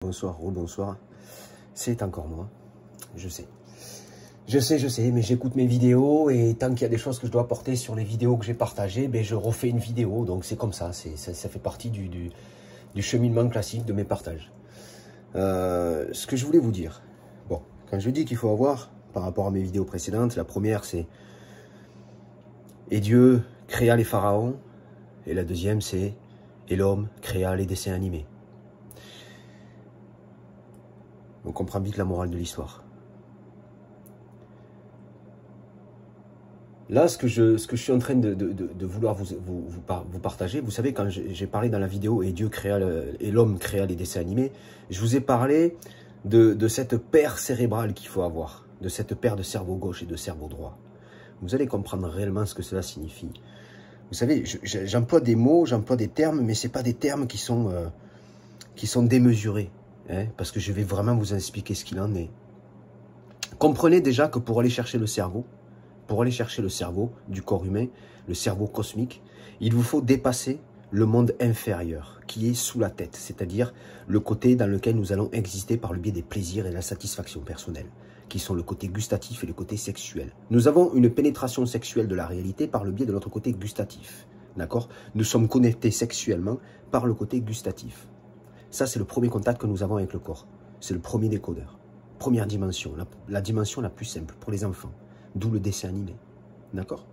Bonsoir, rebonsoir. C'est encore moi. Je sais. Je sais, mais j'écoute mes vidéos et tant qu'il y a des choses que je dois porter sur les vidéos que j'ai partagées, ben je refais une vidéo. Donc c'est comme ça, ça fait partie du cheminement classique de mes partages. Ce que je voulais vous dire, bon, quand je dis qu'il faut avoir, par rapport à mes vidéos précédentes, la première c'est « Et Dieu créa les pharaons » et la deuxième c'est « Et l'homme créa les dessins animés ». On comprend vite la morale de l'histoire. Là, ce que je suis en train de vouloir vous partager, vous savez, quand j'ai parlé dans la vidéo « Et Dieu créa et l'homme créa les dessins animés », je vous ai parlé de cette paire cérébrale qu'il faut avoir, de cette paire de cerveau gauche et de cerveau droit. Vous allez comprendre réellement ce que cela signifie. Vous savez, j'emploie des mots, j'emploie des termes, mais ce n'est pas des termes qui sont démesurés, hein, parce que je vais vraiment vous expliquer ce qu'il en est. Comprenez déjà que pour aller chercher le cerveau, du corps humain, le cerveau cosmique, il vous faut dépasser le monde inférieur, qui est sous la tête, c'est-à-dire le côté dans lequel nous allons exister par le biais des plaisirs et de la satisfaction personnelle, qui sont le côté gustatif et le côté sexuel. Nous avons une pénétration sexuelle de la réalité par le biais de notre côté gustatif, d'accord? Nous sommes connectés sexuellement par le côté gustatif. Ça, c'est le premier contact que nous avons avec le corps. C'est le premier décodeur. Première dimension, la dimension la plus simple pour les enfants. D'où le dessin animé. D'accord?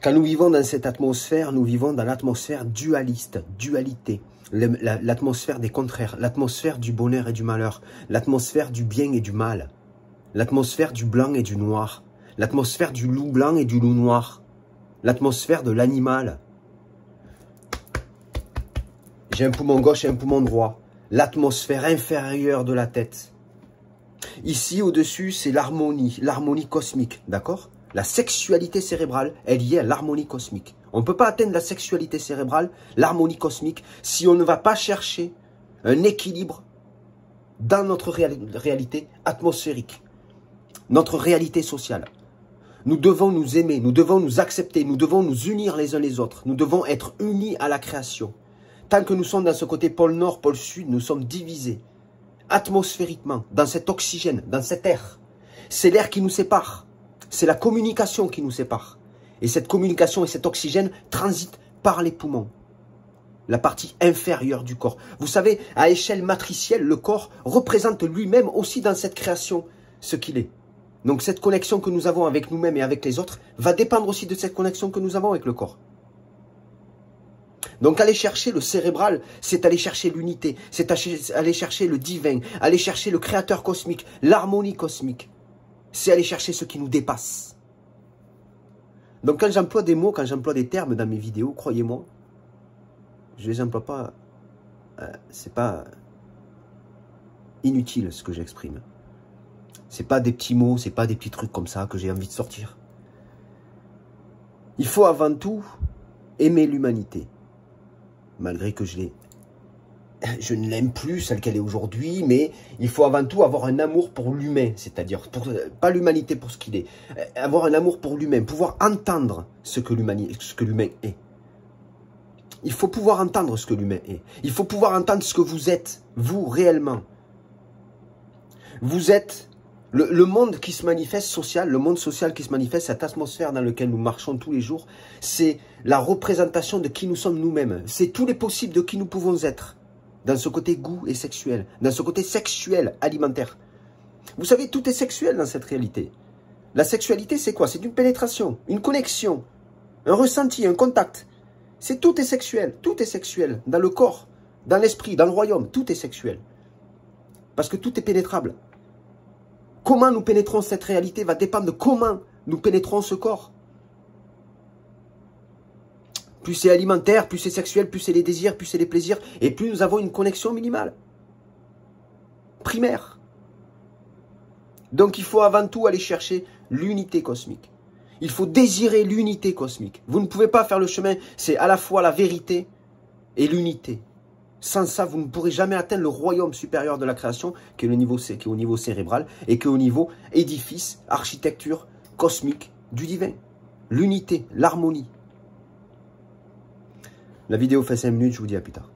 Quand nous vivons dans cette atmosphère, nous vivons dans l'atmosphère dualiste, dualité. L'atmosphère des contraires, l'atmosphère du bonheur et du malheur, l'atmosphère du bien et du mal, l'atmosphère du blanc et du noir, l'atmosphère du loup blanc et du loup noir, l'atmosphère de l'animal. J'ai un poumon gauche et un poumon droit. L'atmosphère inférieure de la tête. Ici, au-dessus, c'est l'harmonie cosmique, d'accord? La sexualité cérébrale est liée à l'harmonie cosmique. On ne peut pas atteindre la sexualité cérébrale, l'harmonie cosmique, si on ne va pas chercher un équilibre dans notre réalité atmosphérique, notre réalité sociale. Nous devons nous aimer, nous devons nous accepter, nous devons nous unir les uns les autres. Nous devons être unis à la création. Tant que nous sommes dans ce côté pôle nord, pôle sud, nous sommes divisés atmosphériquement, dans cet oxygène, dans cet air. C'est l'air qui nous sépare. C'est la communication qui nous sépare. Et cette communication et cet oxygène transitent par les poumons. La partie inférieure du corps. Vous savez, à échelle matricielle, le corps représente lui-même aussi dans cette création ce qu'il est. Donc cette connexion que nous avons avec nous-mêmes et avec les autres va dépendre aussi de cette connexion que nous avons avec le corps. Donc aller chercher le cérébral, c'est aller chercher l'unité, c'est aller chercher le divin, aller chercher le créateur cosmique, l'harmonie cosmique. C'est aller chercher ce qui nous dépasse. Donc quand j'emploie des mots, quand j'emploie des termes dans mes vidéos, croyez-moi, je ne les emploie pas, c'est pas inutile ce que j'exprime. C'est pas des petits mots, c'est pas des petits trucs comme ça que j'ai envie de sortir. Il faut avant tout aimer l'humanité. Malgré que je ne l'aime plus, celle qu'elle est aujourd'hui, mais il faut avant tout avoir un amour pour l'humain, c'est-à-dire pas l'humanité pour ce qu'il est, avoir un amour pour l'humain, pouvoir entendre ce que l'humain est. Il faut pouvoir entendre ce que l'humain est. Il faut pouvoir entendre ce que vous êtes, vous, réellement. Vous êtes le monde qui se manifeste social, le monde social qui se manifeste, cette atmosphère dans laquelle nous marchons tous les jours, c'est la représentation de qui nous sommes nous-mêmes. C'est tous les possibles de qui nous pouvons être. Dans ce côté goût et sexuel, dans ce côté sexuel, alimentaire. Vous savez, tout est sexuel dans cette réalité. La sexualité, c'est quoi? C'est une pénétration, une connexion, un ressenti, un contact. Tout est sexuel dans le corps, dans l'esprit, dans le royaume, tout est sexuel. Parce que tout est pénétrable. Comment nous pénétrons cette réalité va dépendre de comment nous pénétrons ce corps. Plus c'est alimentaire, plus c'est sexuel, plus c'est les désirs, plus c'est les plaisirs, et plus nous avons une connexion minimale, primaire. Donc il faut avant tout aller chercher l'unité cosmique. Il faut désirer l'unité cosmique. Vous ne pouvez pas faire le chemin, c'est à la fois la vérité et l'unité. Sans ça, vous ne pourrez jamais atteindre le royaume supérieur de la création, qui est au niveau cérébral, et qui est au niveau édifice, architecture cosmique du divin. L'unité, l'harmonie. La vidéo fait 5 minutes, je vous dis à plus tard.